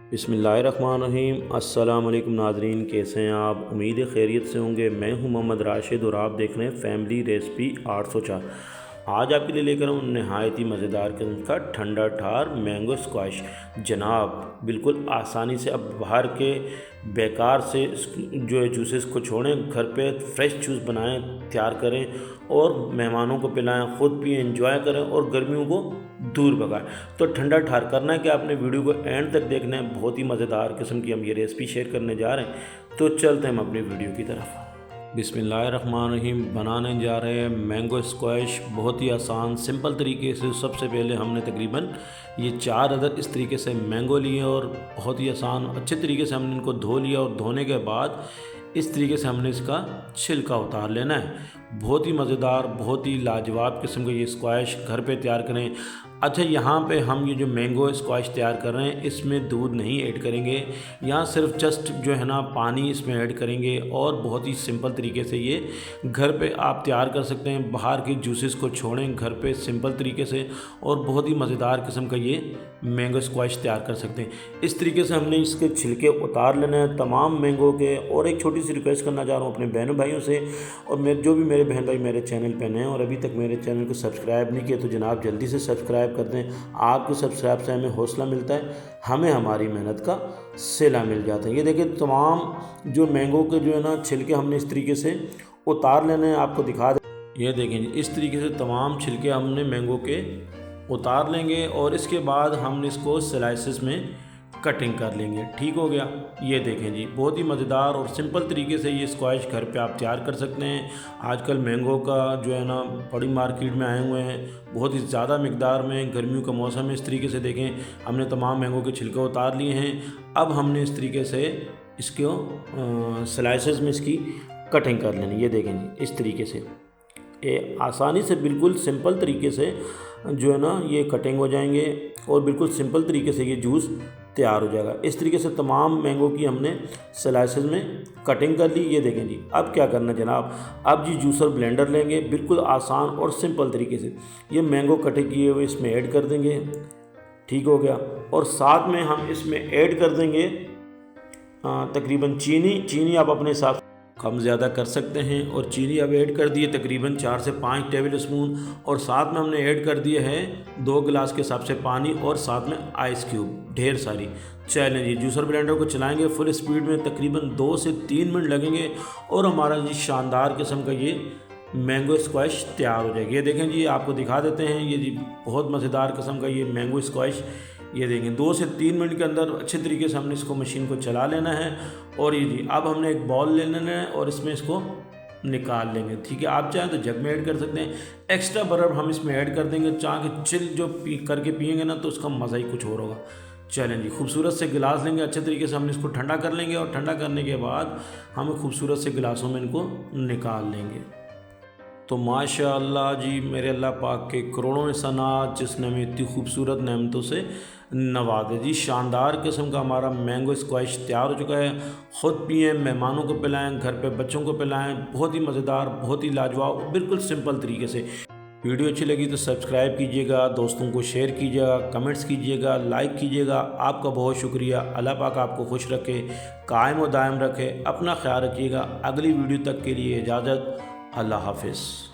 बिस्मिल्लाहिर्रहमानिर्रहीम। अस्सलाम वालेकुम नाज़रीन, कैसे हैं आप? उम्मीद है खैरियत से होंगे। मैं हूं मोहम्मद राशिद और आप देख रहे हैं फैमिली रेसिपी 804। आज आपके लिए लेकर हूँ नहायत ही मज़ेदार किस्म का ठंडा ठार मैंगो स्क्वाश। जनाब बिल्कुल आसानी से अब बाहर के बेकार से जो है जूसेस को छोड़ें, घर पे फ्रेश जूस बनाएं, तैयार करें और मेहमानों को पिलाएं, ख़ुद भी एंजॉय करें और गर्मियों को दूर भगाएं। तो ठंडा ठार करना है कि आपने वीडियो को एंड तक देखना है। बहुत ही मज़ेदार किस्म की हम ये रेसिपी शेयर करने जा रहे हैं। तो चलते हैं हम अपनी वीडियो की तरफ। बिस्मिल्लाहिर्रहमानिर्रहीम। बनाने जा रहे हैं मैंगो स्क्वैश। बहुत ही आसान सिंपल तरीके से। सबसे पहले हमने तकरीबन ये 4 अदर इस तरीके से मैंगो लिए और बहुत ही आसान अच्छे तरीके से हमने इनको धो लिया और धोने के बाद इस तरीके से हमने इसका छिलका उतार लेना है। बहुत ही मज़ेदार, बहुत ही लाजवाब किस्म का ये स्क्वैश घर पे तैयार करें। अच्छा, यहाँ पे हम ये जो मैंगो स्क्वैश तैयार कर रहे हैं इसमें दूध नहीं ऐड करेंगे, यहाँ सिर्फ जस्ट जो है ना पानी इसमें ऐड करेंगे और बहुत ही सिंपल तरीके से ये घर पे आप तैयार कर सकते हैं। बाहर के जूसेस को छोड़ें, घर पे सिंपल तरीके से और बहुत ही मज़ेदार किस्म का ये मैंगो स्क्वैश तैयार कर सकते हैं। इस तरीके से हमने इसके छिलके उतार लेने हैं तमाम मैंगो के। और एक छोटी सी रिक्वेस्ट करना चाह रहा हूँ अपने बहनों भाइयों से, और जो भी मेरे बहन भाई मेरे चैनल पर नए हैं और अभी तक मेरे चैनल को सब्सक्राइब नहीं किया तो जनाब जल्दी से सब्सक्राइब कर दें। आपके सब्सक्राइब से हमें हौसला मिलता है, हमें हमारी मेहनत का सिला मिल जाता है। ये देखिए तमाम जो मैंगो के जो है ना छिलके हमने इस तरीके से उतार लेने हैं। आपको दिखा दें, ये देखें इस तरीके से तमाम छिलके हमने मैंगो के उतार लेंगे और इसके बाद हम इसको स्लाइसेस में कटिंग कर लेंगे। ठीक हो गया। ये देखें जी, बहुत ही मज़ेदार और सिंपल तरीके से ये स्क्वैश घर पे आप तैयार कर सकते हैं। आजकल मैंगो का जो है ना बड़ी मार्केट में आए हुए हैं बहुत ही ज़्यादा मिकदार में। गर्मियों का मौसम है। इस तरीके से देखें हमने तमाम मैंगो के छिलके उतार लिए हैं। अब हमने इस तरीके से इसको स्लाइसेस में इसकी कटिंग कर लेनी। ये देखें जी, इस तरीके से आसानी से बिल्कुल सिंपल तरीके से जो है ना ये कटिंग हो जाएंगे और बिल्कुल सिंपल तरीके से ये जूस तैयार हो जाएगा। इस तरीके से तमाम मैंगो की हमने स्लाइसेस में कटिंग कर ली। ये देखें जी, अब क्या करना जनाब, अब जी जूसर ब्लेंडर लेंगे। बिल्कुल आसान और सिंपल तरीके से ये मैंगो कटे किए हुए इसमें ऐड कर देंगे। ठीक हो गया। और साथ में हम इसमें ऐड कर देंगे तकरीबन चीनी आप अपने हिसाब से कम ज़्यादा कर सकते हैं। और चीनी अब ऐड कर दिए तकरीबन 4 से 5 टेबल स्पून। और साथ में हमने ऐड कर दिए हैं 2 गिलास के हिसाब से पानी और साथ में आइस क्यूब ढेर सारी। चलें जी, जूसर ब्लेंडर को चलाएंगे फुल स्पीड में, तकरीबन 2 से 3 मिनट लगेंगे और हमारा जी शानदार किस्म का ये मैंगो स्क्वैश तैयार हो जाएगी। ये देखें जी, आपको दिखा देते हैं। ये जी बहुत मज़ेदार किस्म का ये मैंगो स्क्वैश। ये देखें 2 से 3 मिनट के अंदर अच्छे तरीके से हमने इसको मशीन को चला लेना है। और ये जी अब हमने एक बॉल ले लेना है और इसमें इसको निकाल लेंगे। ठीक है, आप चाहें तो जग में ऐड कर सकते हैं। एक्स्ट्रा बर्फ़ हम इसमें ऐड कर देंगे। चाह के चिल जो करके पियेंगे ना तो उसका मज़ा ही कुछ और होगा। चलें जी, खूबसूरत से गिलास लेंगे। अच्छे तरीके से हमने इसको ठंडा कर लेंगे और ठंडा करने के बाद हम खूबसूरत से गिलासों में इनको निकाल लेंगे। तो माशाअल्लाह जी, मेरे अल्लाह पाक के करोड़ों एहसानात जिसने हमें इतनी खूबसूरत नेमतों से नवाजे जी। शानदार किस्म का हमारा मैंगो स्क्वैश तैयार हो चुका है। ख़ुद पिएँ, मेहमानों को पिलाएं, घर पे बच्चों को पिलाएं। बहुत ही मज़ेदार, बहुत ही लाजवाब, बिल्कुल सिंपल तरीके से। वीडियो अच्छी लगी तो सब्सक्राइब कीजिएगा, दोस्तों को शेयर कीजिएगा, कमेंट्स कीजिएगा, लाइक कीजिएगा। आपका बहुत शुक्रिया। अल्लाह पाक आपको खुश रखे, कायम व दायम रखे। अपना ख्याल रखिएगा। अगली वीडियो तक के लिए इजाज़त। अल्लाह हाफ़िज़।